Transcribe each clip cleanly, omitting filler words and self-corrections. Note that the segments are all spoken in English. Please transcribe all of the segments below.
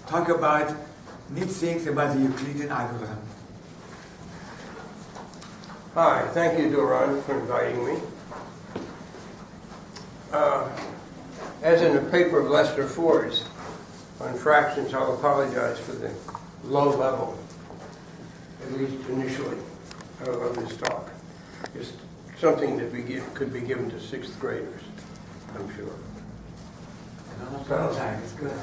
talk about neat things about the Euclidean algorithm. Hi, thank you, Doron, for inviting me. As in a paper of Lester Ford's on fractions, I'll apologize for the low level, at least initially, of this talk. It's something that could be given to sixth graders, I'm sure. Time. It's good.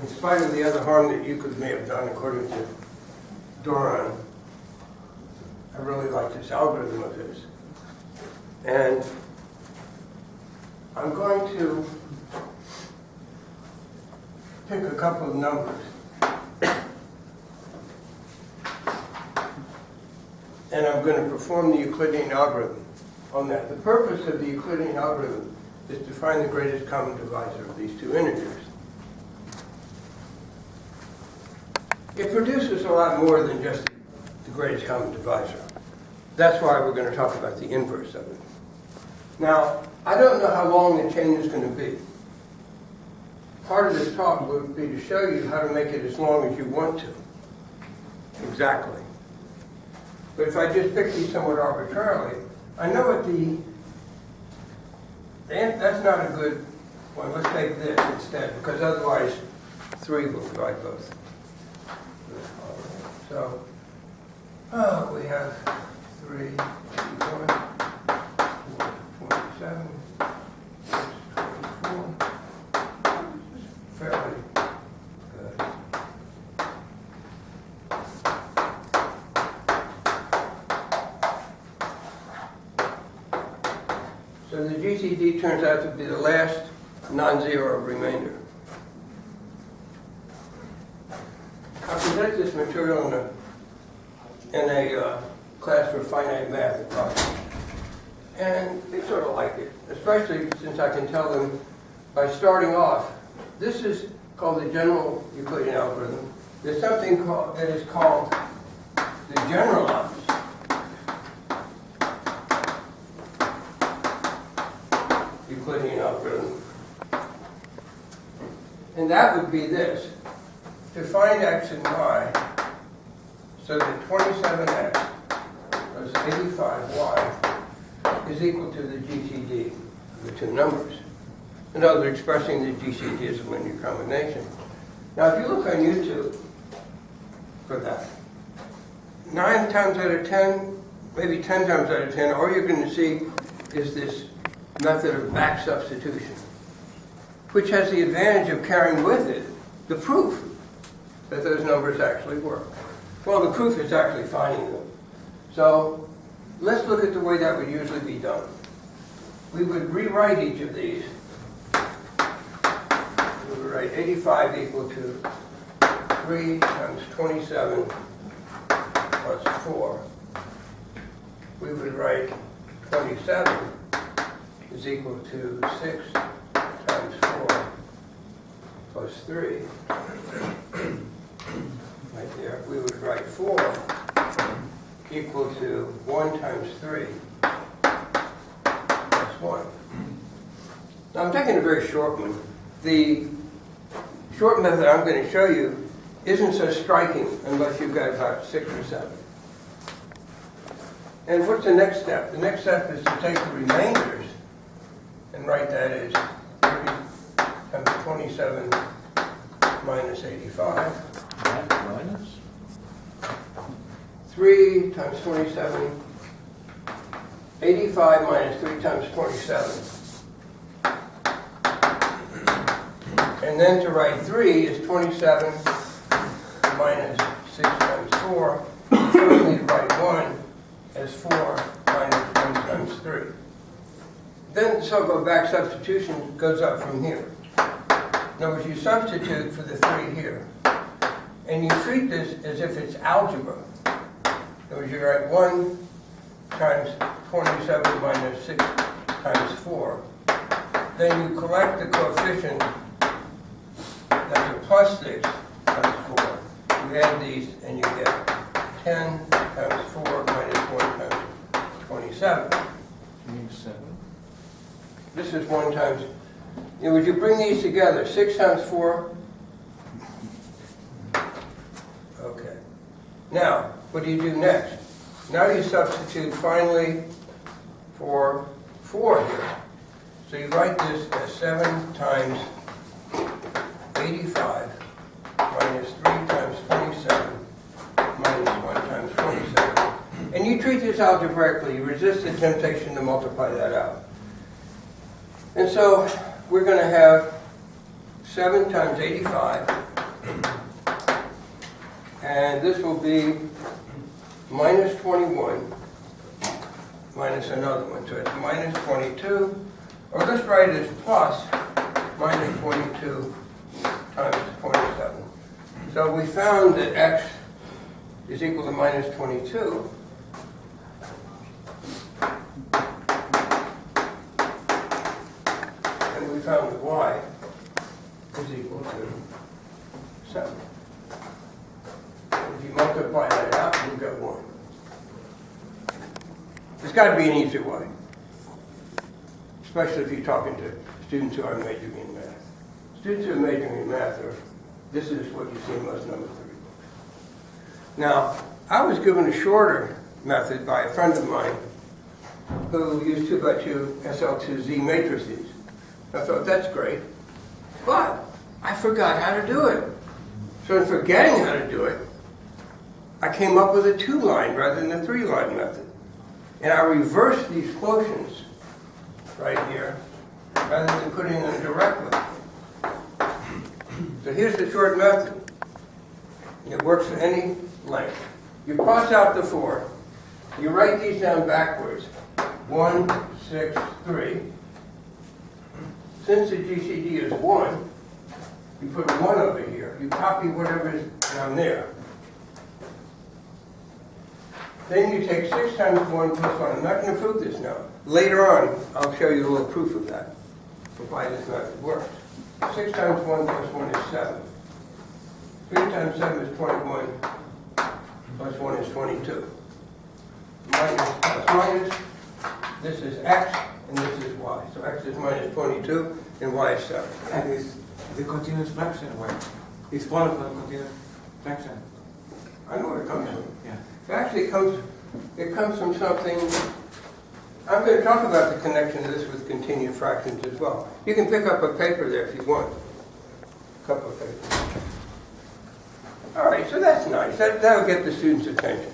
In spite of the other harm that Euclid may have done, according to Doron, I really like this algorithm of his. And I'm going to pick a couple of numbers. And I'm going to perform the Euclidean algorithm on that. The purpose of the Euclidean algorithm is to find the greatest common divisor of these two integers. It produces a lot more than just the greatest common divisor. That's why we're going to talk about the inverse of it. Now, I don't know how long the chain is going to be. Part of this talk would be to show you how to make it as long as you want to. Exactly. But if I just pick these somewhat arbitrarily, I know what that's not a good one. Let's take this instead, because otherwise 3 will divide both. So, we have 3, 1, 4, 47, 6, 24. Fairly good. So the GCD turns out to be the last non-zero remainder. I present this material in a class for finite math at Rutgers. And they sort of like it, especially since I can tell them by starting off. This is called the general Euclidean algorithm. There's something that is called the generalized Euclidean algorithm. And that would be this. To find x and y, so that 27x plus 85y is equal to the GCD of the two numbers. In other words, expressing the GCD as a linear combination. Now, if you look on YouTube for that, 9 times out of 10, maybe 10 times out of 10, all you're going to see is this method of back substitution, which has the advantage of carrying with it the proof that those numbers actually work. Well, the proof is actually finding them. So let's look at the way that would usually be done. We would rewrite each of these. We would write 85 equal to 3 times 27 plus 4. We would write 27 is equal to 6 times 4 plus 3. Right there. We would write 4 equal to 1 times 3 plus 1. Now I'm taking a very short one. The short method I'm going to show you isn't so striking unless you've got about 6 or 7. And what's the next step? The next step is to take the remainders and write that as 30 times 27 minus 85. Minus? 3 times 27, 85 minus 3 times 27. And then to write 3 is 27 minus 6 times 4. Finally to write 1 as 4 minus 1 times 3. Then the so-called back substitution goes up from here. In other words, you substitute for the 3 here. And you treat this as if it's algebra. In other words, you write 1 times 27 minus 6 times 4. Then you collect the coefficient that's a plus 6 times 4. You add these and you get 10 times 4 minus 1 times 27. Means 7. This is 1 times, would you bring these together? 6 times 4? Okay. Now, what do you do next? Now you substitute finally for 4 here. So you write this as 7 times 85 minus 3 times 27 minus 1 times 27. And you treat this algebraically. You resist the temptation to multiply that out. And so we're going to have 7 times 85. And this will be minus 21 minus another one. So it's minus 22. Or let's write it as plus minus 22 times 27. So we found that x is equal to minus 22. And we found that y is equal to 7. If you multiply that out, you get 1. There's got to be an easier way, especially if you're talking to students who are majoring in math. Students who are majoring in math, this is what you see in most number 3 books. Now, I was given a shorter method by a friend of mine who used 2 by 2 SL2Z matrices. I thought, that's great, but I forgot how to do it. So in forgetting how to do it, I came up with a 2-line rather than a 3-line method. And I reversed these quotients right here rather than putting them directly. So here's the short method. It works for any length. You cross out the 4. You write these down backwards. 1, 6, 3. Since the GCD is 1, you put 1 over here. You copy whatever is down there. Then you take 6 times 1 plus 1. I'm not going to prove this now. Later on, I'll show you a little proof of that, of why this method works. 6 times 1 plus 1 is 7. 3 times 7 is 21, plus 1 is 22. Minus plus minus, this is x, and this is y. So x is minus 22, and y is 7. That is the continuous fraction way. It's followed from the continuous fraction. I know where it comes from. Yeah. Actually, it comes from something. I'm going to talk about the connection of this with continued fractions as well. You can pick up a paper there if you want. A couple of papers. All right, so that's nice. That'll get the students' attention.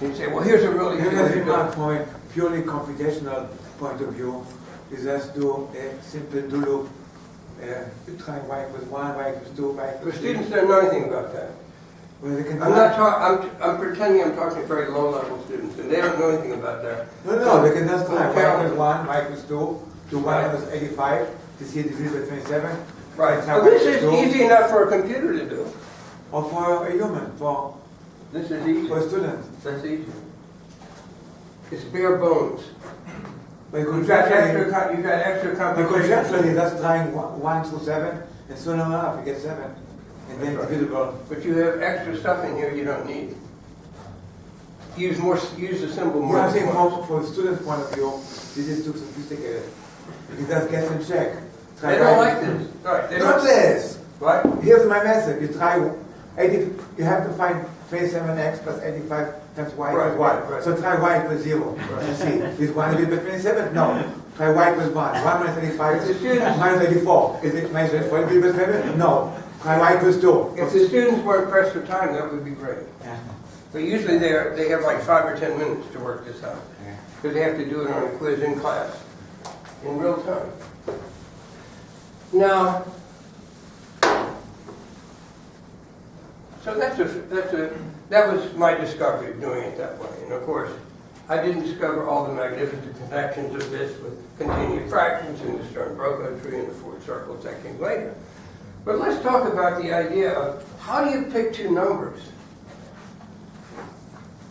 You say, well, here's a really good way to do it. From a purely computational point of view, is just do a simple do loop. You try y equals 1, y equals 2, y equals 3. The students don't know anything about that. Well, they can I'm pretending I'm talking to very low-level students, and they don't know anything about that. No, they can just try y equals 1, y equals 2, to 1 equals 85, to see divided by 27. Right. So this is easy enough for a computer to do. Or for a human, This is easy. for a student. That's easy. It's bare bones. But You've got extra complications. conceptually, that's trying 1 through 7, and soon enough you get 7. And then divisible. But you have extra stuff in here you don't need. Use the symbol more. Yeah, I'm saying from a student's point of view, this is too sophisticated. You just get in check. They don't like this. Right. They Not don't. this. What? Here's my method. You try 80. You have to find 27x plus 85 times y equals 1. Right. So try y equals 0. And see, is 1 divided by 27? No. Try y equals 1. 1 minus 85 minus 84. Is it minus 84 divided by 7? No. Try y equals 2. If the students weren't pressed for time, that would be great. Yeah. But usually they have like 5 or 10 minutes to work this out. Because they have to do it on a quiz in class, in real time. Now, so that was my discovery of doing it that way. And of course, I didn't discover all the magnificent connections of this with continued fractions and the Stern-Brocot tree and the 4 circles that came later. But let's talk about the idea of how do you pick 2 numbers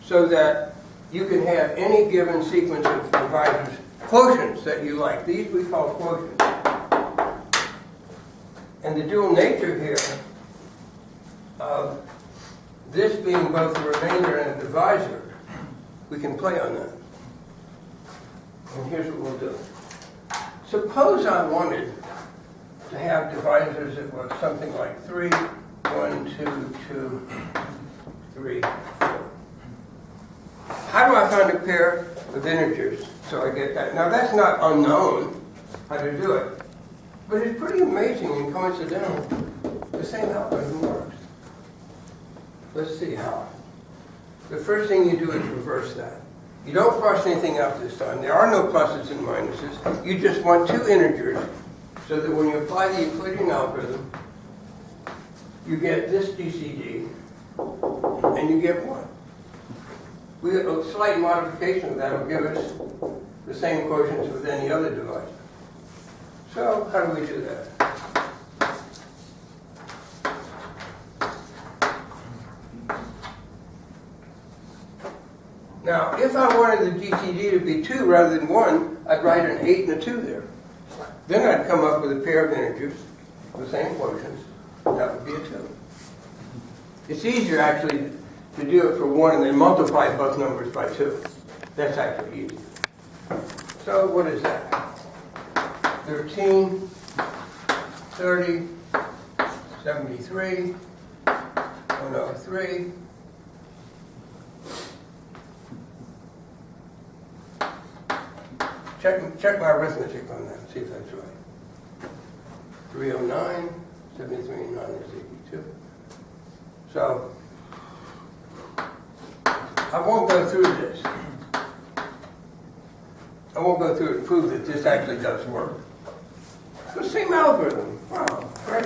so that you can have any given sequence of divisors, quotients that you like. These we call quotients. And the dual nature here of this being both a remainder and a divisor, we can play on that. And here's what we'll do. Suppose I wanted to have divisors that were something like 3, 1, 2, 2, 3, 4. How do I find a pair of integers so I get that? Now that's not unknown how to do it, but it's pretty amazing and coincidental. The same algorithm works. Let's see how. The first thing you do is reverse that. You don't cross anything out this time. There are no pluses and minuses. You just want two integers so that when you apply the Euclidean algorithm, you get this GCD and you get 1. A slight modification of that will give us the same quotients with any other divisor. So how do we do that? Now, if I wanted the GCD to be 2 rather than 1, I'd write an 8 and a 2 there. Then I'd come up with a pair of integers, the same quotients. That would be a 2. It's easier, actually, to do it for 1 and then multiply both numbers by 2. That's actually easy. So what is that? 13, 30, 73, 103. Check my arithmetic on that, see if that's right. 309, 73 and 9 is 82. So, I won't go through this. I won't go through it and prove that this actually does work. It's the same algorithm. Wow, great.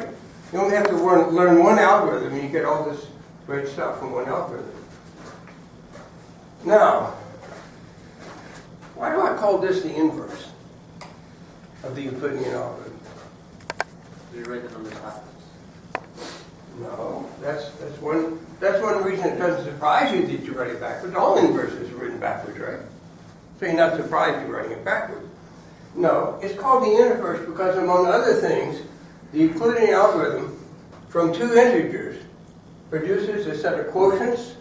You only have to learn one algorithm and you get all this great stuff from one algorithm. Now, why do I call this the inverse of the Euclidean algorithm? Do you write it on the top? No, that's one reason it doesn't surprise you that you write it backwards. All inverses are written backwards, right? So you're not surprised you're writing it backwards. No, it's called the inverse because, among other things, the Euclidean algorithm from two integers produces a set of quotients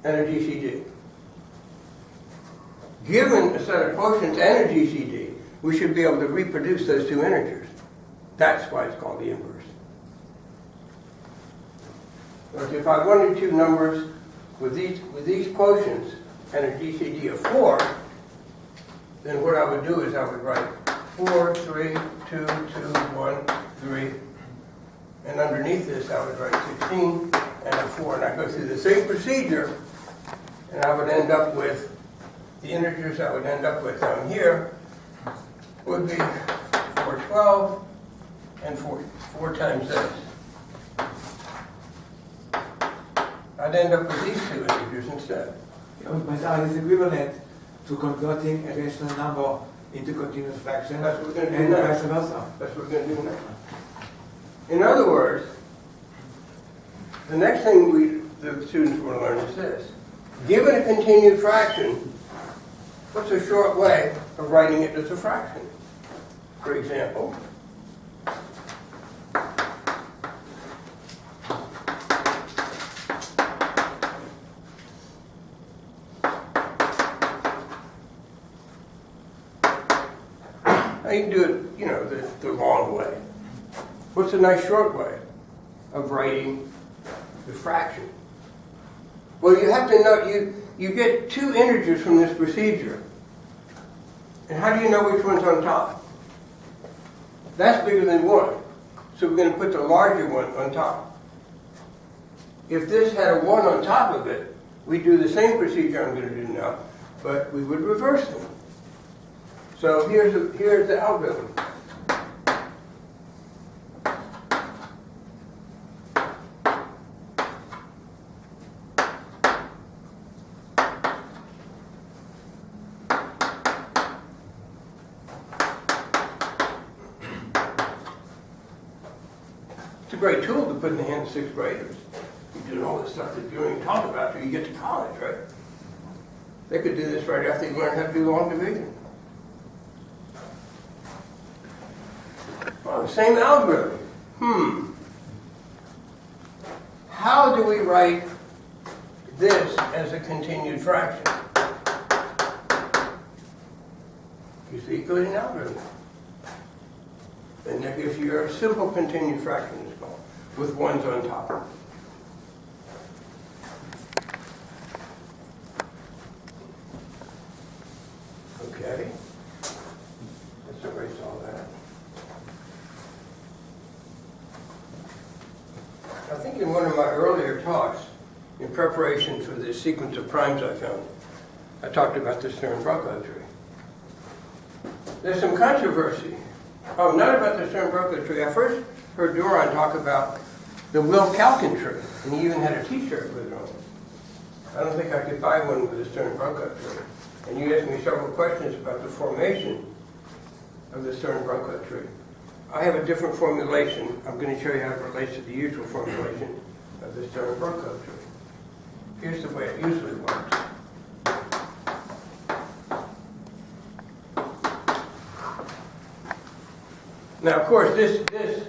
and a GCD. Given a set of quotients and a GCD, we should be able to reproduce those two integers. That's why it's called the inverse. But if I wanted two numbers with these quotients and a GCD of 4, then what I would do is I would write 4, 3, 2, 2, 1, 3. And underneath this I would write 16 and a 4. And I go through the same procedure and I would end up with the integers I would end up with down here would be 412 and 4 times this. I'd end up with these two integers instead. But that is equivalent to converting a rational number into continuous fraction That's what we're going to do and next. vice versa. That's what we're going to do next. In other words, the next thing the students want to learn is this. Given a continued fraction, what's a short way of writing it as a fraction? For example, now you can do it, the long way. What's a nice short way of writing the fraction? Well, you have to know, you get two integers from this procedure. And how do you know which one's on top? That's bigger than 1. So we're going to put the larger one on top. If this had a 1 on top of it, we'd do the same procedure I'm going to do now, but we would reverse them. So here's the algorithm. It's a great tool to put in the hands of 6th graders. You're doing all this stuff that you don't even talk about till you get to college, right? They could do this right after you learn how to do long division. Well, the same algorithm. How do we write this as a continued fraction. Use the Euclidean algorithm. And that gives you a simple continued fraction as well, with ones on top. Okay. Let's erase all that. I think in one of my earlier talks, in preparation for this sequence of primes I found, I talked about the Stern-Brocot tree. There's some controversy. Oh, not about the Stern-Brocot tree. I first heard Duran talk about the Wilf-Calkin tree, and he even had a t-shirt with it on. I don't think I could buy one with a Stern-Brocot tree. And you asked me several questions about the formation of the Stern-Brocot tree. I have a different formulation. I'm going to show you how it relates to the usual formulation of the Stern-Brocot tree. Here's the way it usually works. Now, of course, this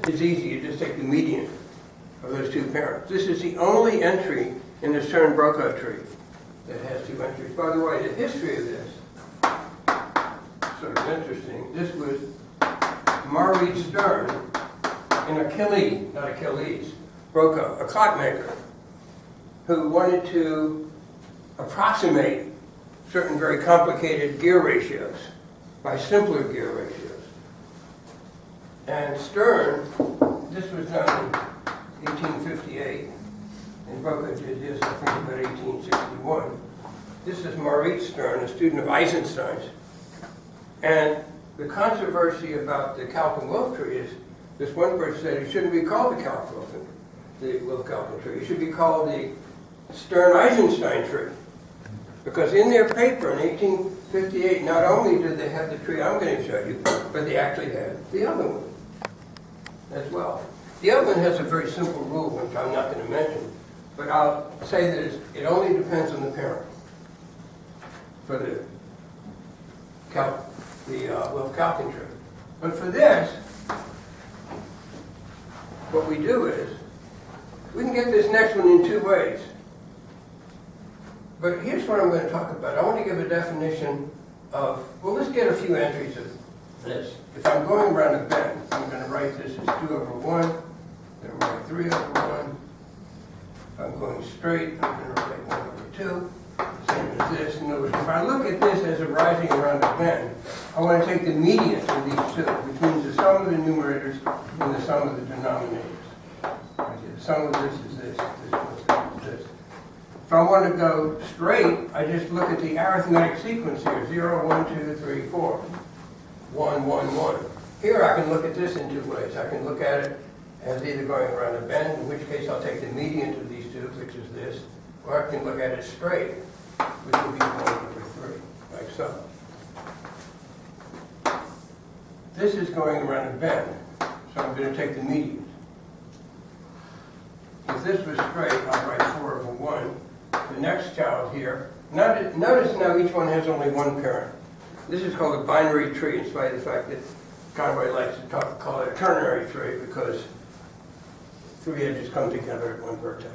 is easy. You just take the median of those two parents. This is the only entry in the Stern-Brocot tree that has two entries. By the way, the history of this is sort of interesting. This was Maurice Stern and Achilles Brocot, a clockmaker, who wanted to approximate certain very complicated gear ratios by simpler gear ratios. And Stern, this was done in 1858, and Brocot did this, I think, about 1861. This is Maurice Stern, a student of Eisenstein's. And the controversy about the Calkin-Wilf tree is, this one person said it shouldn't be called the Wilf-Calkin tree. It should be called the Stern-Eisenstein tree. Because in their paper in 1858, not only did they have the tree I'm going to show you, but they actually had the other one as well. The other one has a very simple rule, which I'm not going to mention, but I'll say that it only depends on the parent for the Wilf-Calkin tree. But for this, what we do is, we can get this next one in two ways. But here's what I'm going to talk about. I want to give a definition of, well, let's get a few entries of this. If I'm going around a bend, I'm going to write this as 2 over 1, then write 3 over 1. If I'm going straight, I'm going to write 1 over 2. Same as this. In other words, if I look at this as arising around a bend, I want to take the median of these two, which means the sum of the numerators and the sum of the denominators. The sum of this is this, this. If I want to go straight, I just look at the arithmetic sequence here, 0, 1, 2, 3, 4, 1, 1, 1. Here I can look at this in two ways. I can look at it as either going around a bend, in which case I'll take the median of these two, which is this, or I can look at it straight, which will be 1 over 3, like so. This is going around a bend, so I'm going to take the median. If this was straight, I'll write 4 over 1. The next child here, notice now each one has only one parent. This is called a binary tree, in spite of the fact that Conway likes to call it a ternary tree, because 3 edges come together at one vertex.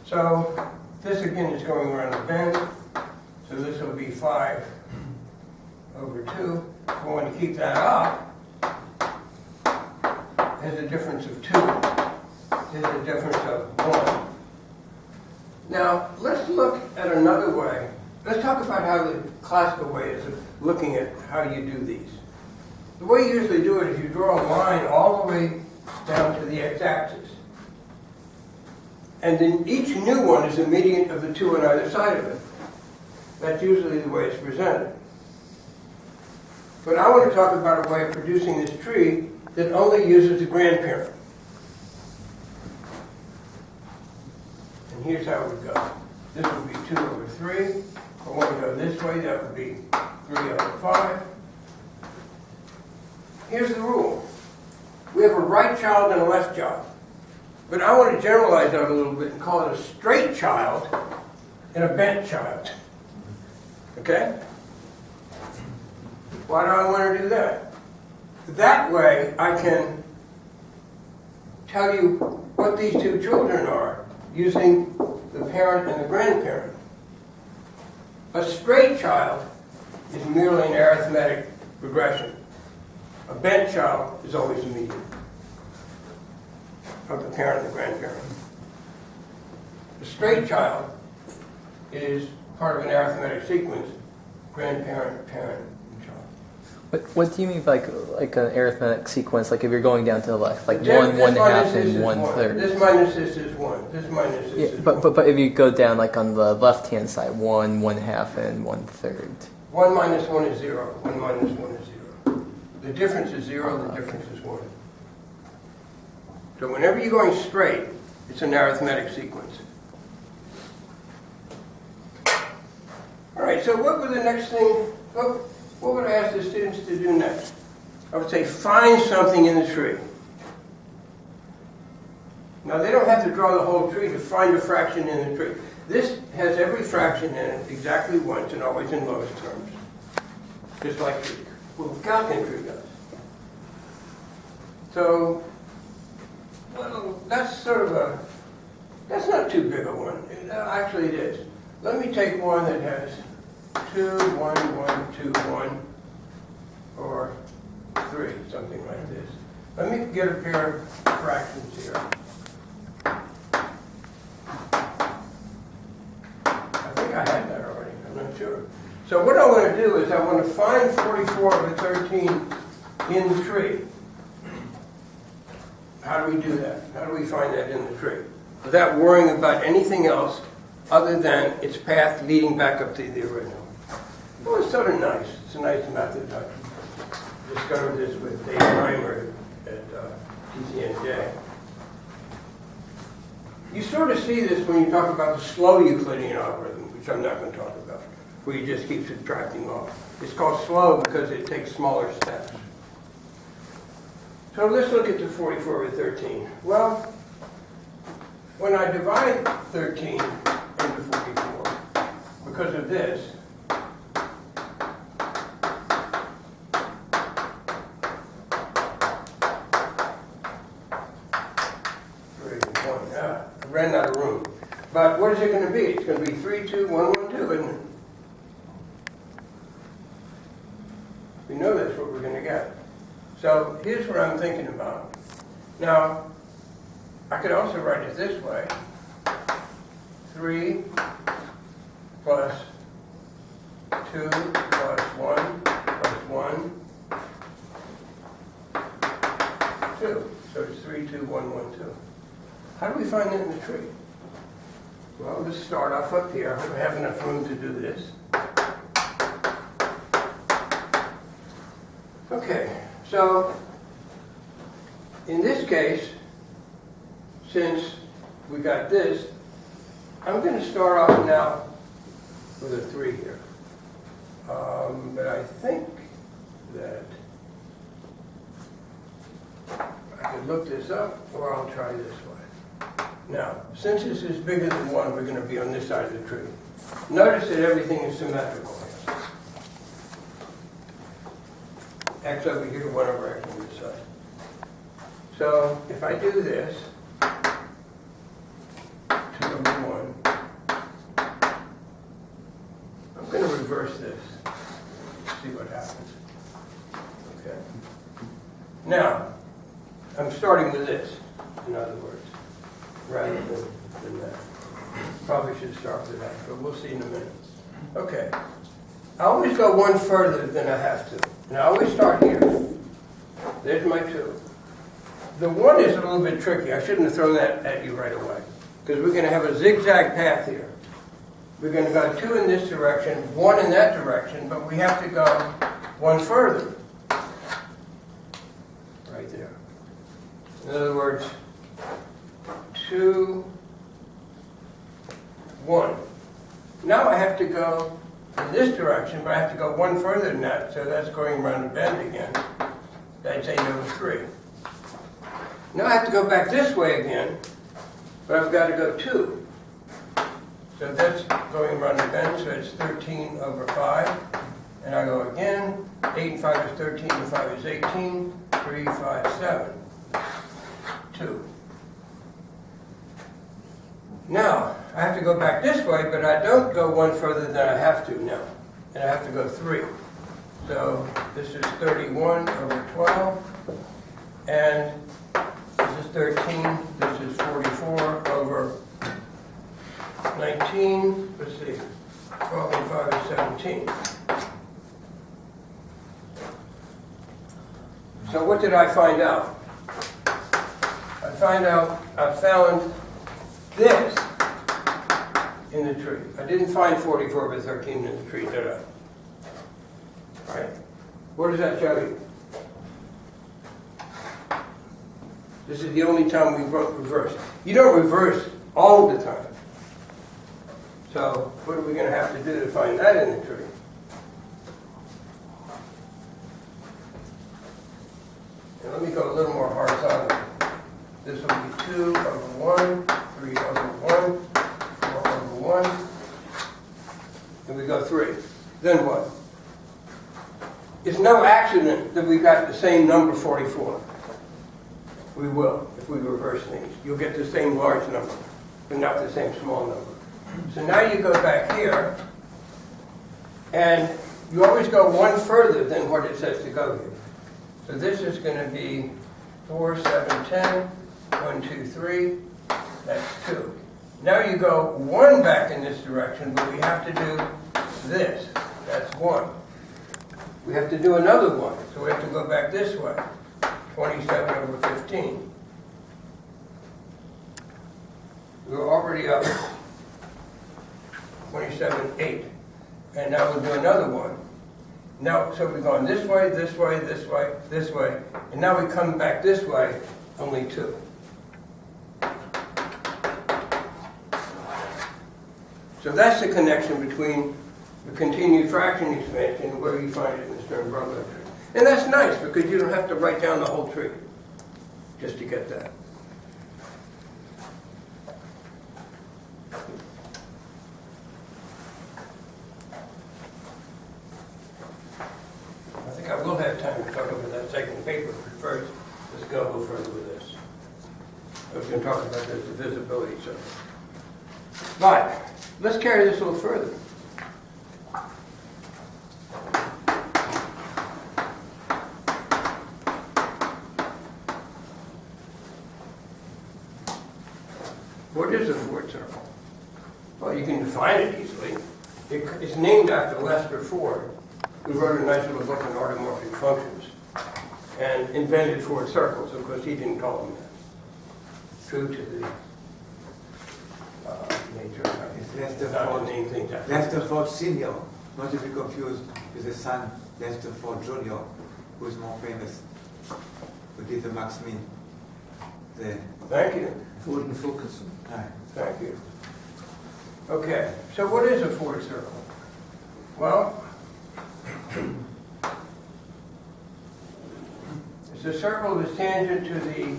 So this again is going around a bend, so this will be 5 over 2. If I want to keep that up, there's a difference of 2. There's a difference of 1. Now, let's look at another way. Let's talk about how the classical way is of looking at how you do these. The way you usually do it is you draw a line all the way down to the x-axis. And then each new one is the median of the two on either side of it. That's usually the way it's presented. But I want to talk about a way of producing this tree that only uses the grandparent. And here's how it would go. This would be 2 over 3. If I want to go this way, that would be 3 over 5. Here's the rule. We have a right child and a left child. But I want to generalize that a little bit and call it a straight child and a bent child. Okay? Why do I want to do that? That way I can tell you what these two children are using the the parent and the grandparent. A straight child is merely an arithmetic regression. A bent child is always the median of the parent and the grandparent. A straight child is part of an arithmetic sequence, grandparent, parent, and child. What do you mean by like an arithmetic sequence? Like if you're going down to the left, like This 1 half, minus this and is 1/3. This minus this is 1. This minus this Yeah, is but 1. but if you go down like on the left hand side, 1 half, and 1/3. 1 minus 1 is 0. 1 minus 1 is 0. The difference is 0, the difference is 1. So whenever you're going straight, it's an arithmetic sequence. All right, so what would the next thing, what would I ask the students to do next? I would say find something in the tree. Now they don't have to draw the whole tree to find a fraction in the tree. This has every fraction in it exactly once and always in lowest terms. Just like the Euclidean tree does. So, well, that's that's not too big a one. Actually it is. Let me take one that has 2, 1, 1, 2, 1, or 3, something like this. Let me get a pair of fractions here. I think I had that already, I'm not sure. So what I want to do is I want to find 44 over 13 in the tree. How do we do that? How do we find that in the tree? Without worrying about anything else other than its path leading back up to the original. Well, it's sort of nice. It's a nice method. I discovered this with Dave Reimer at TCNJ. You sort of see this when you talk about the slow Euclidean algorithm, which I'm not going to talk about, where you just keep subtracting off. It's called slow because it takes smaller steps. So let's look at the 44 over 13. Well, when I divide 13 into 44, because of this, I ran out of room. But what is it going to be? It's going to be 3, 2, 1, 1, 2, isn't it? We know that's what we're going to get. So here's what I'm thinking about. Now, I could also write it this way. 3 plus 2 plus 1 plus 1, 2. So it's 3, 2, 1, 1, 2. How do we find that in the tree? Well, let's start off up here. I don't have enough room to do this. Okay, so in this case, since we got this, I'm going to start off now with a 3 here. But I think that I could look this up, or I'll try this way. Now, since this is bigger than 1, we're going to be on this side of the tree. Notice that everything is symmetrical here. X over here, 1 over X on this side. So, if I do this, 2 over 1, I'm going to reverse this. See what happens. Okay. Now, I'm starting with this, in other words, rather than that. Probably should start with that, but we'll see in a minute. Okay. I always go one further than I have to. And I always start here. There's my 2. The 1 is a little bit tricky. I shouldn't have thrown that at you right away. Because we're going to have a zigzag path here. We're going to go 2 in this direction, 1 in that direction, but we have to go 1 further. Right there. In other words, 2, 1. Now I have to go in this direction, but I have to go 1 further than that, so that's going around the bend again. That's 8 over 3. Now I have to go back this way again, but I've got to go 2. So that's going around the bend, so it's 13 over 5. And I go again, 8 and 5 is 13, and 5 is 18, 3, 5, 7, 2. Now, I have to go back this way, but I don't go one further than I have to now. And I have to go 3. So this is 31 over 12. And this is 13. This is 44 over 19. Let's see. 12 and 5 is 17. So what did I find out? I found this in the tree. I didn't find 44 over 13 in the tree, did I? Right? What does that show you? This is the only time we wrote reverse. You don't reverse all the time. So what are we going to have to do to find that in the tree? And let me go a little more horizontal. This will be 2 over 1, 3 over 1, 4 over 1, and we go 3. Then what? It's no accident that we got the same number 44. We will, if we reverse things. You'll get the same large number, but not the same small number. So now you go back here, and you always go one further than what it says to go here. So this is going to be 4, 7, 10, 1, 2, 3, that's 2. Now you go 1 back in this direction, but we have to do this, that's 1. We have to do another 1, so we have to go back this way, 27 over 15. We're already up 27, 8. And now we'll do another 1. Now, so we're going this way, this way, this way, this way, and now we come back this way, only 2. So that's the connection between the continued fraction expansion and where you find it in the Stern-Brocot tree. And that's nice because you don't have to write down the whole tree just to get that. I think I will have time to talk over that second paper, but first, let's go a little further with this. I was going to talk about the divisibility, so. But, let's carry this a little further. What is a Ford circle? Well, you can define it easily. It's named after Lester Ford, who wrote a nice little book on orthomorphic functions and invented Ford circles. Of course, he didn't call them that. True to the nature of Lester not Ford. to name things after. Lester Ford Sr., not to be confused with his son, Lester Ford Jr., who is more famous, who did the Max Min. Thank you. Ford and Fulkerson. Thank you. Okay, so what is a Ford circle? Well, it's a circle that's tangent to the,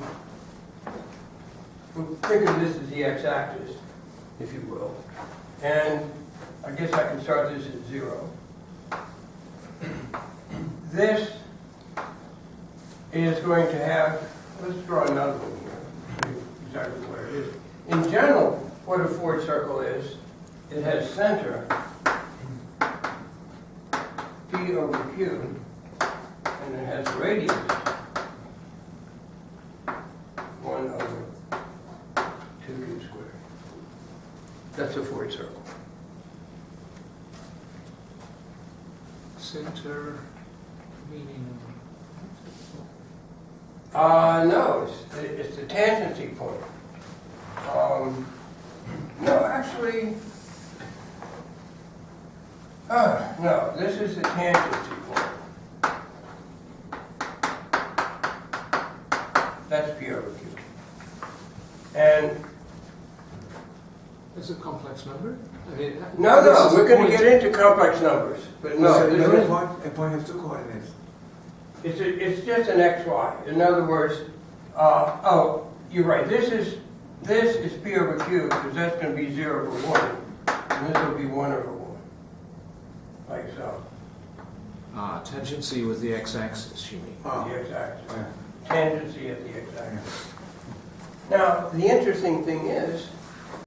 we'll think of this as the x-axis, if you will. And I guess I can start this at 0. This is going to have, let's draw another one here, exactly where it is. In general, what a Ford circle is, it has center, P over Q, and it has radius, 1 over 2Q squared. That's a Ford circle. Center, meaning? No, it's the tangency point. No, actually, no, this is the tangency point. That's P over Q. And It's a complex number? I mean, no, this is we're a going to point. get into complex numbers, but no, So this the is, point, a point has 2 coordinates. it's just an XY. In other words, you're right. This is P over Q because that's going to be 0 over 1, and this will be 1 over 1, like so. Tangency with the x-axis, you mean? Oh. The x-axis. Yeah. Tangency at the x-axis. Now, the interesting thing is,